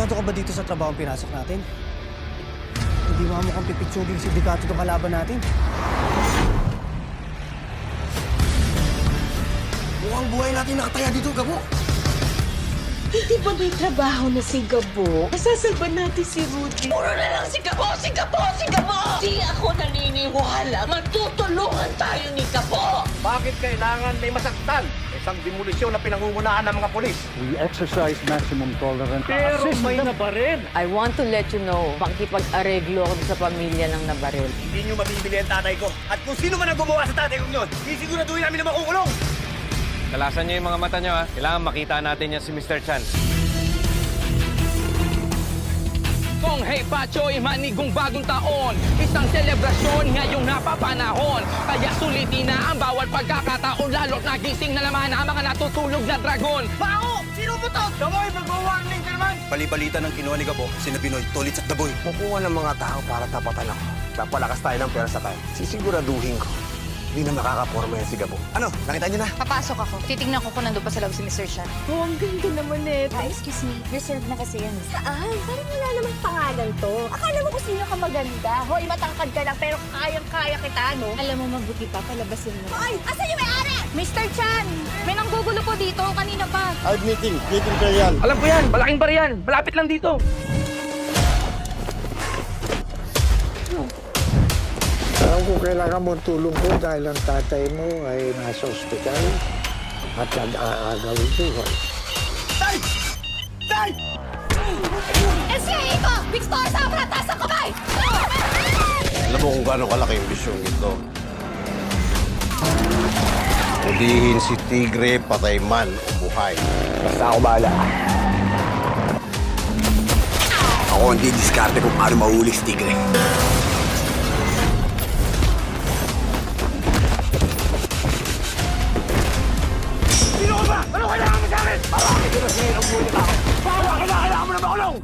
Sigurado ka ba dito sa trabaho ang pinasok natin? Hindi mo mukhang pipitsuging sindikato itong kalaban natin. Mukhang buhay natin nakataya dito, Gabo. Hindi ba may trabaho na si Gabo? Masasalban natin si Rudy. Puro na lang si Gabo! Si Gabo! Si Gabo! Di ako naniniwala. Matutulungan tayo ni Gabo! Bakit kailangan may masaktan? Isang demolisyon na pinangungunahan ng mga polis. We exercise maximum tolerance. Pero may nabaril. I want to let you know, makikipag-areglo ako sa pamilya ng nabaril. Hindi nyo mabibili ang tatay ko. At kung sino man ang gumawa sa tatay kong yun, sisiguraduhin namin na makukulong. Kalasan niyo yung mga mata niyo, ha? Kailangan makita natin yan si Mr. Chan. Kung Hey Pachoy, manigong bagong taon. Isang selebrasyon ngayong napapanahon. Kaya sulitin na ang bawat pagkakataon. Lalo't nagising na naman ang mga natutulog na dragon. Bao! Sino po to? Gamoy, mag-warning ka naman! Bali-balita ng kinuha ni Gabo, si Binoy, Tolits at Daboy. Kukuha ng mga tao para tapatan ako. Papalakas tayo ng pera sa tayo. Sisiguraduhin ko. Hindi na makakaporma yan si Gabo. Ano? Nakita niyo na? Papasok ako. Titignan ko kung nandun pa sa loob si Mr. Chan. Oh, ang ganda naman eh. Excuse me. Reserve na kasi yan. Saan? Parang wala namang pangalan to. Akala mo kung sino ka maganda. Hoy, matangkad ka lang pero kayang-kaya kita, no? Alam mo, mabuti pa. Palabasin mo. Hoy, asan yung may-ari? Mr. Chan! May nanggugulo po dito. Kanina pa. Meeting pa yan. Alam ko yan, malaking bariyan. Malapit lang dito. Alam ko kailangan mo tulong ko dahil ang tatay mo ay nasa ospital at nag-aagaw buhay. Tay! Tay! SCA ko! Victor, sa pratas ang kamay! Alam mo kung gaano kalaki yung bisyong ito. Hulihin si Tigre, patay man o buhay. Basta ako bahala. Ako hindi diskarte kung paano mahuli si Tigre. Sino ka ba? Ano kailangan mo sa akin? Bakit sila sinira ang buhay ng tao? Bakit kailangan mo na makulong?